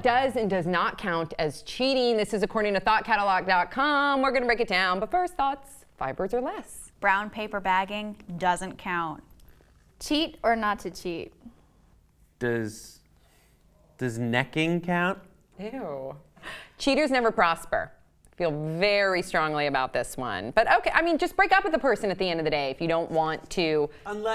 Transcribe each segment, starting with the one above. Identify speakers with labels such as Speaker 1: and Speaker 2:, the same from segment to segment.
Speaker 1: does and does not count as cheating? This is according to thoughtcatalog.com. We're going to break it down. But first, thoughts, 5 words or less.
Speaker 2: Brown paper bagging doesn't count.
Speaker 3: Cheat or not to cheat?
Speaker 4: Does necking count?
Speaker 1: Ew. Cheaters never prosper. Feel very strongly about this one. But okay, I mean, just break up with the person at the end of the day if you don't want to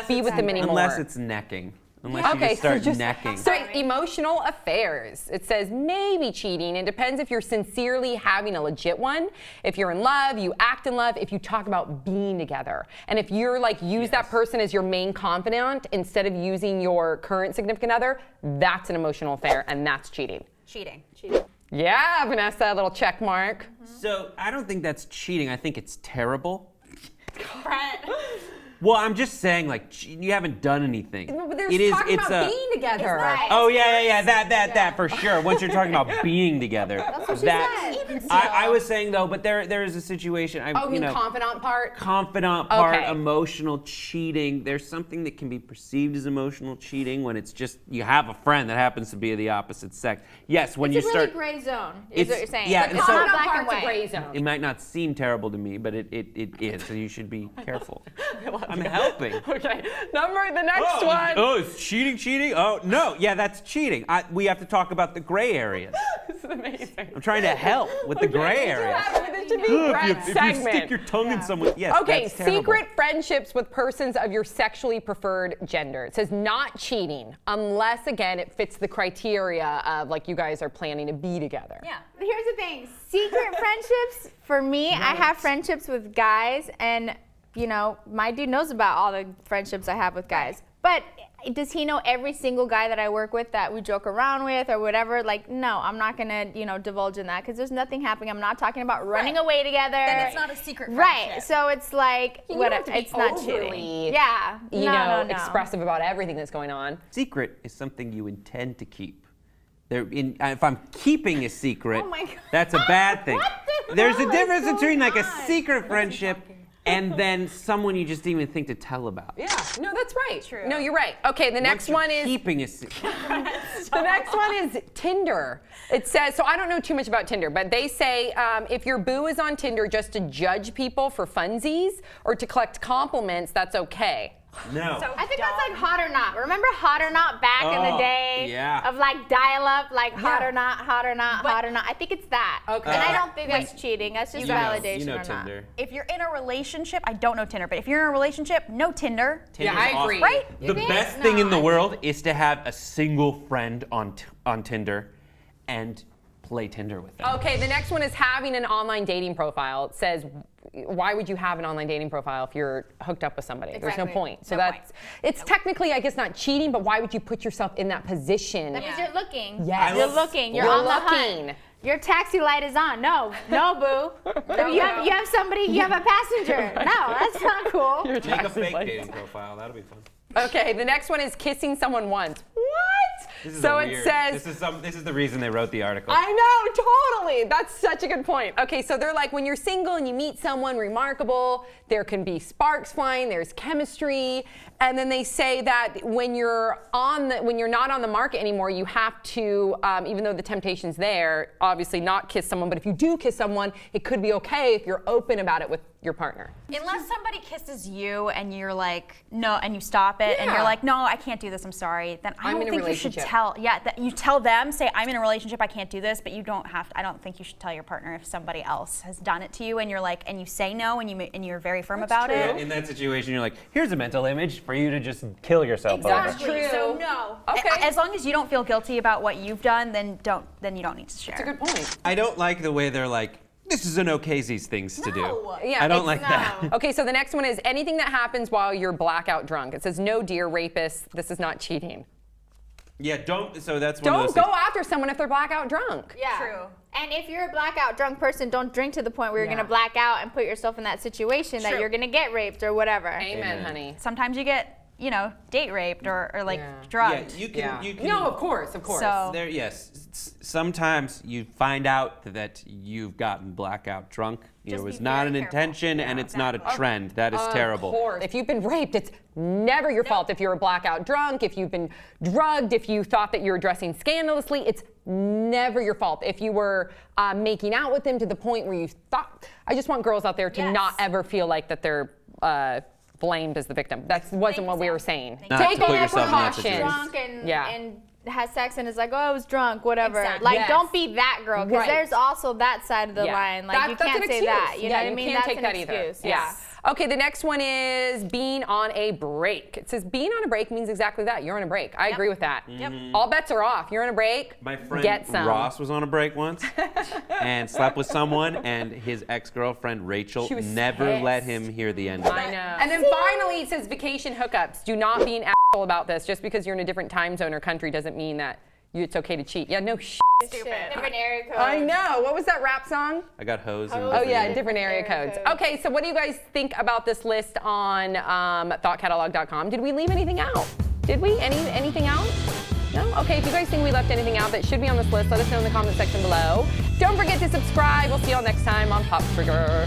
Speaker 1: be with them anymore.
Speaker 4: Unless it's necking. Unless you just start necking.
Speaker 1: So emotional affairs. It says maybe cheating. It depends if you're sincerely having a legit one. If you're in love, you act in love, if you talk about being together. And if you're like, use that person as your main confidant instead of using your current significant other, that's an emotional affair and that's cheating.
Speaker 2: Cheating.
Speaker 1: Yeah, Vanessa, a little check mark.
Speaker 4: So I don't think that's cheating. I think it's terrible.
Speaker 2: Brent.
Speaker 4: Well, I'm just saying, like, you haven't done anything.
Speaker 1: No, but there's talking about being together.
Speaker 4: Oh, yeah, that for sure. Once you're talking about being together.
Speaker 3: That's what she said.
Speaker 4: I was saying, though, but there is a situation.
Speaker 1: Confidant part?
Speaker 4: Confidant part, emotional cheating. There's something that can be perceived as emotional cheating when it's just you have a friend that happens to be of the opposite sex. Yes, when
Speaker 3: it's
Speaker 4: you
Speaker 3: a
Speaker 4: start.
Speaker 3: It's a really gray zone, is what you're saying.
Speaker 4: Yeah,
Speaker 3: it's not black and white.
Speaker 1: Gray zone.
Speaker 4: It might not seem terrible to me, but it is, and you should be careful. I'm helping.
Speaker 1: Okay, the next one.
Speaker 4: Oh, it's cheating? Oh, no. Yeah, that's cheating. We have to talk about the gray areas.
Speaker 1: This is amazing.
Speaker 4: I'm trying to help with the gray areas.
Speaker 1: This should be Brent's
Speaker 4: If
Speaker 1: segment.
Speaker 4: you stick your tongue in someone, yes,
Speaker 1: Okay,
Speaker 4: that's terrible.
Speaker 1: secret friendships with persons of your sexually preferred gender. It says not cheating unless, again, it fits the criteria of like you guys are planning to be together.
Speaker 2: Yeah.
Speaker 3: Here's the thing. Secret friendships, for me, I have friendships with guys, and you know, my dude knows about all the friendships I have with guys. But does he know every single guy that I work with that we joke around with or whatever? Like, no, I'm not gonna, divulge in that because there's nothing happening. I'm not talking about running away together.
Speaker 2: Then it's not a secret friendship.
Speaker 3: Right. So it's like, it's not cheating. Yeah. No.
Speaker 1: Expressive about everything that's going on.
Speaker 4: Secret is something you intend to keep. If I'm keeping a secret,
Speaker 3: Oh my God.
Speaker 4: that's a bad thing. There's a difference
Speaker 3: going
Speaker 4: between like a
Speaker 3: on?
Speaker 4: secret friendship and then someone you just didn't even think to tell about.
Speaker 1: Yeah, no, that's right.
Speaker 2: True.
Speaker 1: No, you're right. Okay, the next one is
Speaker 4: keeping a secret.
Speaker 1: the next one is Tinder. It says, so I don't know too much about Tinder, but they say if your boo is on Tinder just to judge people for funsies or to collect compliments, that's okay.
Speaker 4: No.
Speaker 3: I think that's like Hot or Not. Remember Hot or Not back in the day?
Speaker 4: Yeah.
Speaker 3: Of like dial up, like Hot or Not, Hot or Not, Hot or Not. I think it's that.
Speaker 1: Okay.
Speaker 3: And I don't think that's cheating. That's just validation
Speaker 4: you know
Speaker 3: or not.
Speaker 4: Tinder.
Speaker 2: If you're in a relationship, I don't know Tinder, but if you're in a relationship, no Tinder.
Speaker 4: Tinder's
Speaker 1: I
Speaker 4: awesome.
Speaker 1: agree.
Speaker 2: Right?
Speaker 4: The best thing in the world is to have a single friend on Tinder and play Tinder with them.
Speaker 1: Okay, the next one is having an online dating profile. It says, why would you have an online dating profile if you're hooked up with somebody? There's no point. So it's technically, I guess, not cheating, but why would you put yourself in that position?
Speaker 3: That means you're looking.
Speaker 1: Yes.
Speaker 3: You're looking. You're on the hunt. Your taxi light is on. No, boo. You have somebody, you have a passenger. No, that's not cool.
Speaker 4: Make a fake dating profile. That'll be fun.
Speaker 1: Okay, the next one is kissing someone once. What?
Speaker 4: This is
Speaker 1: So
Speaker 4: weird.
Speaker 1: it says.
Speaker 4: This is the reason they wrote the article.
Speaker 1: I know, totally. That's such a good point. Okay, so they're like, when you're single and you meet someone remarkable, there can be sparks flying, there's chemistry, and then they say that when you're not on the market anymore, you have to, even though the temptation's there, obviously not kiss someone. But if you do kiss someone, it could be okay if you're open about it with your partner.
Speaker 2: Unless somebody kisses you and you're like, no, and you stop it and you're like, no, I can't do this, I'm sorry. Then I don't think you should tell. Yeah, that you tell them, say, I'm in a relationship, I can't do this, but you don't have to. I don't think you should tell your partner if somebody else has done it to you and you're like, and you say no and you're very firm about it.
Speaker 4: In that situation, you're like, here's a mental image for you to just kill yourself
Speaker 2: Exactly.
Speaker 4: over.
Speaker 1: True.
Speaker 2: So no.
Speaker 1: Okay.
Speaker 2: As long as you don't feel guilty about what you've done, then you don't need to share.
Speaker 1: That's a good point.
Speaker 4: I don't like the way they're like, this is an okaysies things to do.
Speaker 1: Yeah,
Speaker 4: I don't like that.
Speaker 1: Okay, so the next one is anything that happens while you're blackout drunk. It says, no, dear rapist, this is not cheating.
Speaker 4: Yeah, so that's one of
Speaker 1: Don't
Speaker 4: those
Speaker 1: go
Speaker 4: things.
Speaker 1: after someone if they're blackout drunk.
Speaker 3: Yeah.
Speaker 2: True.
Speaker 3: And if you're a blackout drunk person, don't drink to the point where you're going to black out and put yourself in that situation that you're going to get raped or whatever.
Speaker 1: Amen, honey.
Speaker 2: Sometimes you get date raped or like drugged.
Speaker 4: Yeah, you can.
Speaker 1: No, of course.
Speaker 2: So,
Speaker 4: Sometimes you find out that you've gotten blackout drunk. It was not an intention, and it's not a trend. That is terrible.
Speaker 1: Of course. If you've been raped, it's never your fault. If you're a blackout drunk, if you've been drugged, if you thought that you were dressing scandalously, it's never your fault. If you were making out with them to the point where you thought, I just want girls out there to not ever feel like that they're blamed as the victim. That wasn't what we were saying.
Speaker 4: Take all precautions.
Speaker 3: Drunk and has sex and is like, oh, I was drunk, whatever.
Speaker 2: Exactly.
Speaker 3: Like, don't be that girl, because there's also that side of the line. Like, you can't say that. You know what I mean?
Speaker 1: Can't
Speaker 3: That's
Speaker 1: take
Speaker 3: an
Speaker 1: that
Speaker 3: excuse.
Speaker 1: either. Yeah. Okay, the next one is being on a break. It says being on a break means exactly that. You're on a break. I agree with that. All bets are off. You're on a break.
Speaker 4: My friend
Speaker 1: get some.
Speaker 4: Ross was on a break once and slept with someone, and his ex-girlfriend Rachel never let him hear the end of it.
Speaker 1: I know. And then finally, it says vacation hookups. Do not be an asshole about this. Just because you're in a different time zone or country doesn't mean that it's okay to cheat. Yeah, no shit.
Speaker 3: Stupid. Different area code.
Speaker 1: I know. What was that rap song?
Speaker 4: I got hosed.
Speaker 1: Oh yeah, different area codes. Okay, so what do you guys think about this list on thoughtcatalog.com? Did we leave anything out? Did we? Anything out? No? Okay, if you guys think we left anything out that should be on this list, let us know in the comment section below. Don't forget to subscribe. We'll see you all next time on Pop Trigger.